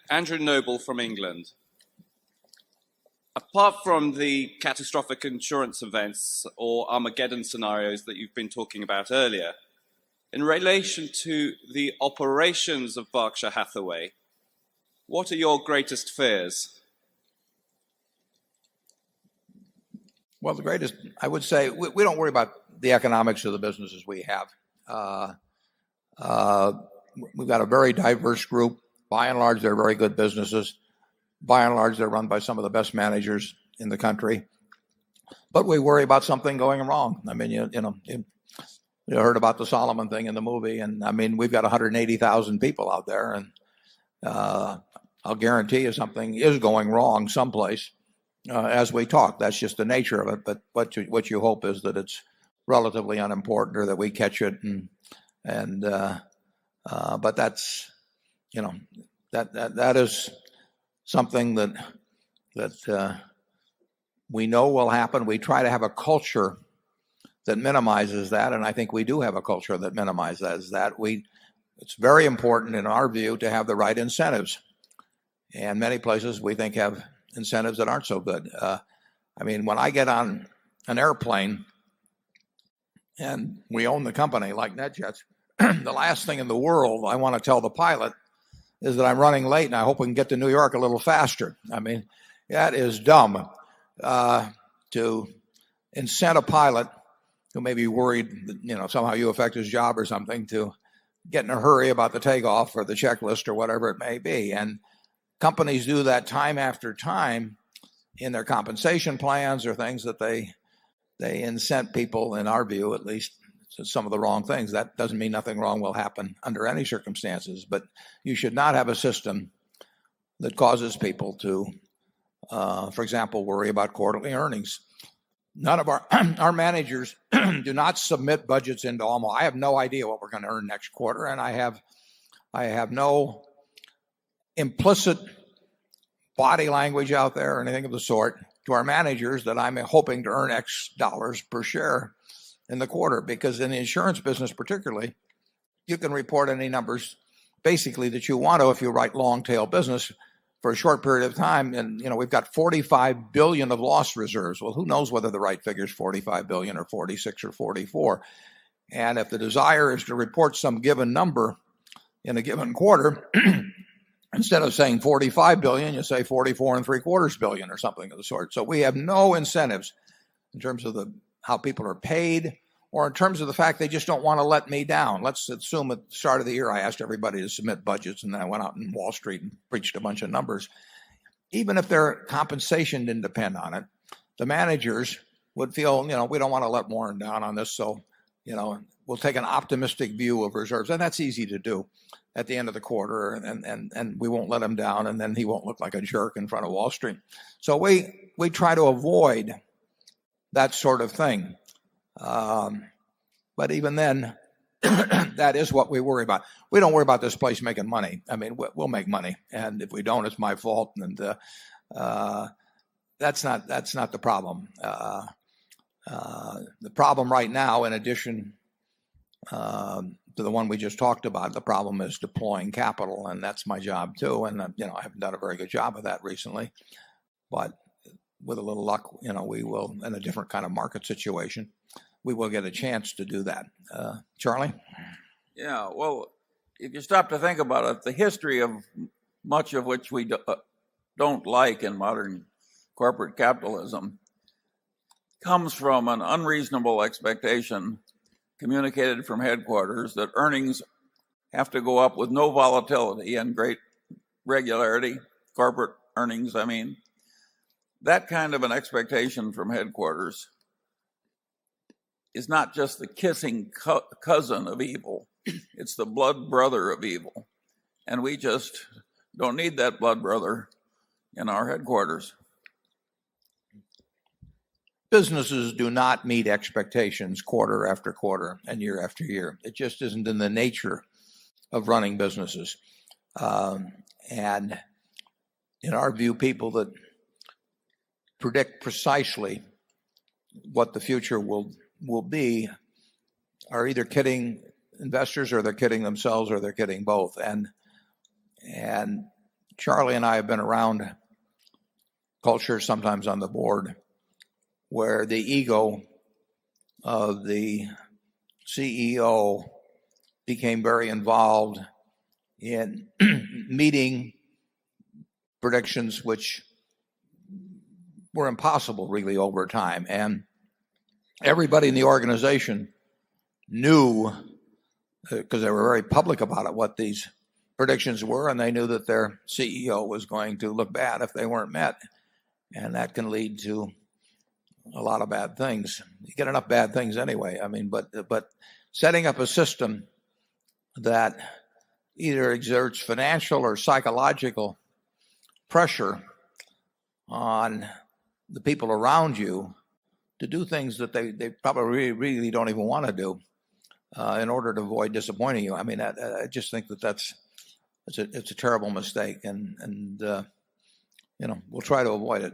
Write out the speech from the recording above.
Andrew Noble from England. Apart from the catastrophic insurance events or Armageddon scenarios that you've been talking about earlier, in relation to the operations of Berkshire Hathaway, what are your greatest fears? Well, the greatest, I would say, we don't worry about the economics of the businesses we have. We've got a very diverse group. By and large, they're very good businesses. By and large, they're run by some of the best managers in the country. But we worry about something going wrong. I mean, you heard about the Solomon thing in the movie, and I mean, we've got 180,000 people out there, and I'll guarantee you something is going wrong someplace as we talk. That's just the nature of it. But what you hope is that it's relatively unimportant, or that we catch it, but that's that is something that we know will happen. We try to have a culture that minimizes that, and I think we do have a culture that minimizes that. It's very important in our view to have the right incentives, and many places we think have incentives that aren't so good. I mean, when I get on an airplane and we own the company like NetJets, the last thing in the world I want to tell the pilot is that I'm running late and I hope we can get to New York a little faster. I mean, that is dumb to incent a pilot who may be worried that, somehow you affect his job or something, to get in a hurry about the takeoff or the checklist or whatever it may be. And companies do that time after time in their compensation plans or things that they incent people, in our view at least, to some of the wrong things. That doesn't mean nothing wrong will happen under any circumstances, but you should not have a system that causes people to, for example, worry about quarterly earnings. None of our managers do not submit budgets into Almo. I have no idea what we're going to earn next quarter, and I have no implicit body language out there or anything of the sort to our managers that I'm hoping to earn X dollars per share in the quarter. Because in the insurance business particularly, you can report any numbers basically that you want to if you write long tail business for a short period of time. And we've got 45 billion of loss reserves. Well, who knows whether the right figure is 45 billion or 46 or 44. And if the desire is to report some given number in a given quarter, instead of saying 45 billion, you say 44.75 billion or something of the sort. So we have no incentives in terms of how people are paid, or in terms of the fact they just don't want to let me down. Let's assume at the start of the year I asked everybody to submit budgets, and then I went out in Wall Street and preached a bunch of numbers. Even if their compensation didn't depend on it, the managers would feel, we don't want to let Warren down on this, so we'll take an optimistic view of reserves. And that's easy to do at the end of the quarter, and we won't let him down, and then he won't look like a jerk in front of Wall Street. So we try to avoid that sort of thing. But even then, that is what we worry about. We don't worry about this place making money. I mean, we'll make money, and if we don't, it's my fault. And that's not the problem. The problem right now, in addition to the one we just talked about, the problem is deploying capital, and that's my job too. And I haven't done a very good job of that recently, but with a little luck, we will, in a different kind of market situation, we will get a chance to do that. Charlie? Yeah, well, if you stop to think about it, the history of much of which we don't like in modern corporate capitalism comes from an unreasonable expectation communicated from headquarters that earnings have to go up with no volatility and great regularity, corporate earnings, I mean. That kind of an expectation from headquarters is not just the kissing cousin of evil, it's the blood brother of evil. And we just don't need that blood brother in our headquarters. Businesses do not meet expectations quarter after quarter and year after year. It just isn't in the nature of running businesses. And in our view, people that predict precisely what the future will be are either kidding investors, or they're kidding themselves, or they're kidding both. And Charlie and I have been around cultures, sometimes on the board, where the ego of the CEO became very involved in meeting predictions which were impossible really over time. And everybody in the organization knew, because they were very public about it, what these predictions were, and they knew that their CEO was going to look bad if they weren't met. And that can lead to a lot of bad things. You get enough bad things anyway. I mean, but setting up a system that either exerts financial or psychological pressure on the people around you to do things that they probably really don't even want to do in order to avoid disappointing you. I mean, I just think it's a terrible mistake, and we'll try to avoid it.